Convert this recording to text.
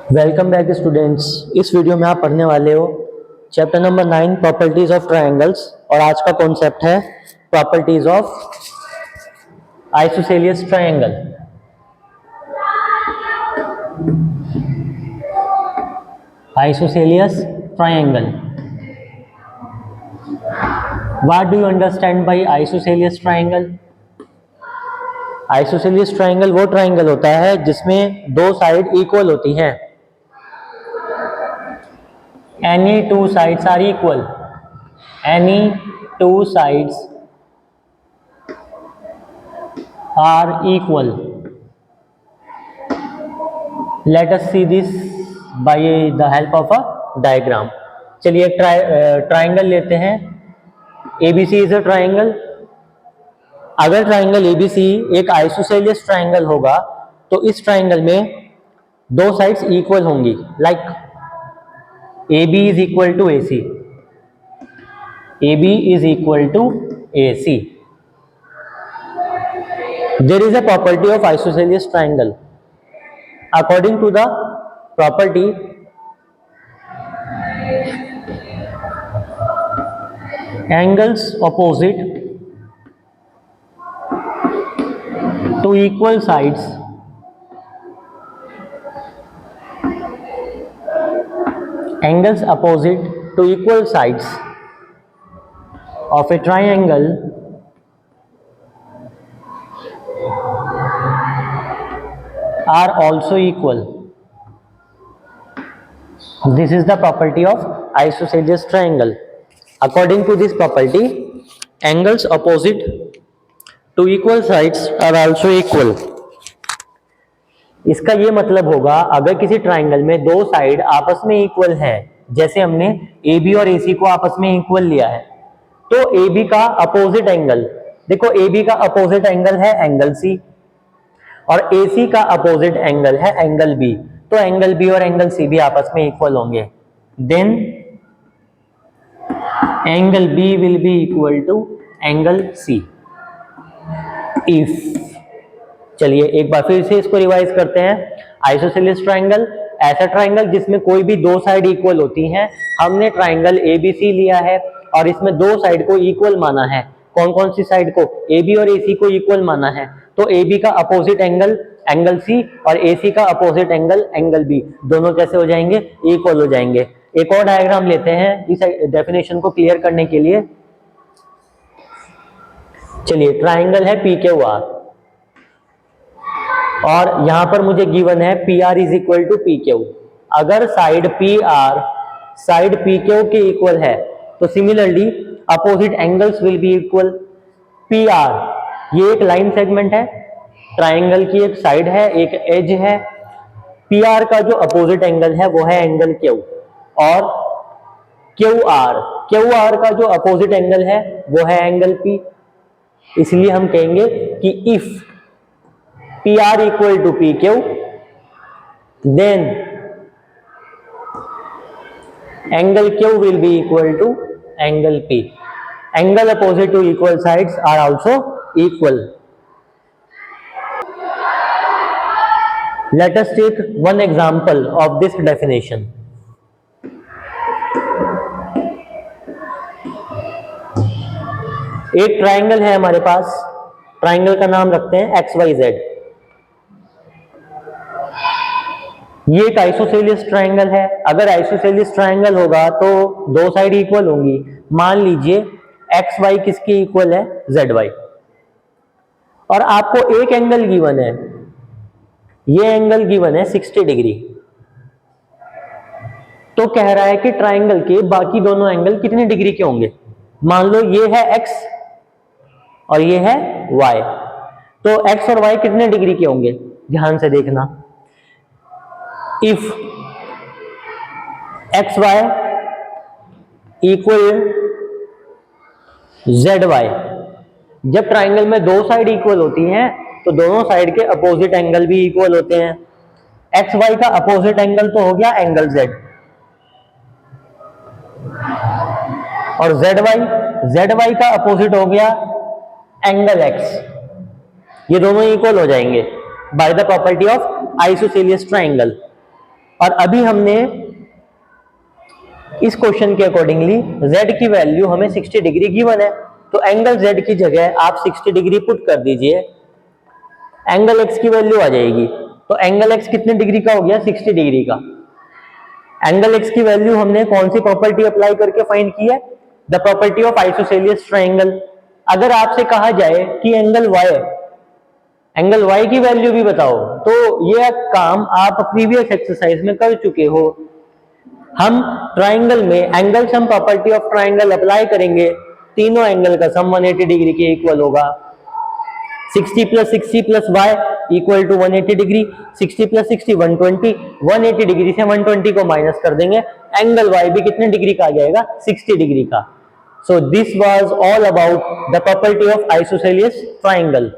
Welcome back students. इस video में आप पढ़ने वाले हो chapter number 9 properties of triangles और आज का कॉन्सेप्ट है properties of isosceles triangle. Isosceles triangle, what do you understand by isosceles triangle? Isosceles triangle वो ट्रायंगल होता है जिसमें दो साइड इक्वल होती हैं। Any two sides are equal. Any two sides are equal. Let us see this by the help of a diagram. चलिए एक triangle लेते हैं। ABC is a triangle. अगर ट्राइंगल ABC एक आइसोसेलियस ट्राइंगल होगा तो इस ट्राइंगल में दो साइड्स इक्वल होंगी। Like AB is equal to AC. AB is equal to AC. There is a property of isosceles triangle. According to the property, angles opposite to equal sides angles opposite to equal sides of a triangle are also equal. This is the property of isosceles triangle. According to this property, angles opposite to equal sides are also equal. इसका ये मतलब होगा अगर किसी triangle में दो side आपस में इक्वल है, जैसे हमने AB और AC को आपस में इक्वल लिया है, तो AB का अपोजिट एंगल, देखो AB का अपोजिट एंगल है एंगल C और AC का अपोजिट एंगल है एंगल B, तो एंगल B और एंगल C भी आपस में इक्वल होंगे। Then angle B will be equal to angle C if, चलिए एक बार फिर से इसको रिवाइज करते हैं। आइसोसेलियस ट्राइंगल ऐसा ट्राइंगल जिसमें कोई भी दो साइड इक्वल होती हैं। हमने ट्राइंगल ABC लिया है और इसमें दो साइड को इक्वल माना है। कौन कौन सी साइड को? AB और AC को इक्वल माना है, तो AB का अपोजिट एंगल एंगल C और AC का अपोजिट एंगल एंगल B, दोनों कैसे हो जाएंगे? इक्वल हो जाएंगे। एक और डायग्राम लेते हैं इस डेफिनेशन को क्लियर करने के लिए। चलिए ट्राइंगल है PQR और यहां पर मुझे गिवन है PR is equal to PQ। अगर साइड PR साइड PQ के इक्वल है तो similarly opposite angles will be equal. PR ये एक लाइन सेगमेंट है, ट्राइंगल की एक साइड है, एक एज है। PR का जो अपोजिट एंगल है वो है एंगल Q और QR का जो अपोजिट एंगल है वो है एंगल P। इसलिए हम कहेंगे कि if PR equal to PQ, then angle Q will be equal to angle P. Angle opposite to equal sides are also equal. Let us take one example of this definition. एक triangle है हमारे पास, triangle का नाम रखते हैं XYZ। ये एक isosceles triangle है। अगर आइसोसेलियस ट्राइंगल होगा तो दो साइड इक्वल होंगी। मान लीजिए XY किसकी इक्वल है? ZY। और आपको एक एंगल गिवन है, ये एंगल गिवन है 60 डिग्री। तो कह रहा है कि ट्राइंगल के बाकी दोनों एंगल कितने डिग्री के होंगे? मान लो ये है X और ये है Y, तो X और Y कितने डिग्री के होंगे? ध्यान से देखना। इफ XY इक्वल ZY, जब ट्राइंगल में दो साइड इक्वल होती हैं तो दोनों साइड के अपोजिट एंगल भी इक्वल होते हैं। XY का अपोजिट एंगल तो हो गया एंगल Z और ZY का अपोजिट हो गया एंगल X। ये दोनों इक्वल हो जाएंगे by the property of isosceles triangle. और अभी हमने इस क्वेश्चन के अकॉर्डिंगली z की वैल्यू हमें 60 डिग्री गिवन है, तो एंगल z की जगह आप 60 डिग्री पुट कर दीजिए, एंगल x की वैल्यू आ जाएगी। तो एंगल x कितने डिग्री का हो गया? 60 डिग्री का। एंगल x की वैल्यू हमने कौन सी प्रॉपर्टी अप्लाई करके फाइंड की है? The property of isosceles triangle. अगर आपसे कहा जाए कि एंगल y की वैल्यू भी बताओ, तो ये काम आप प्रीवियस एक्सरसाइज में कर चुके हो। हम ट्राइंगल में angle sum property of triangle apply करेंगे, तीनों एंगल का सम 180 डिग्री के इक्वल होगा। 60 plus 60 plus y equal to 180 degree, 60 plus 60 120, 180 degree से 120 को माइनस कर देंगे, एंगल y भी कितने डिग्री का आ जाएगा? 60 डिग्री का। So this was all about the property of isosceles triangle.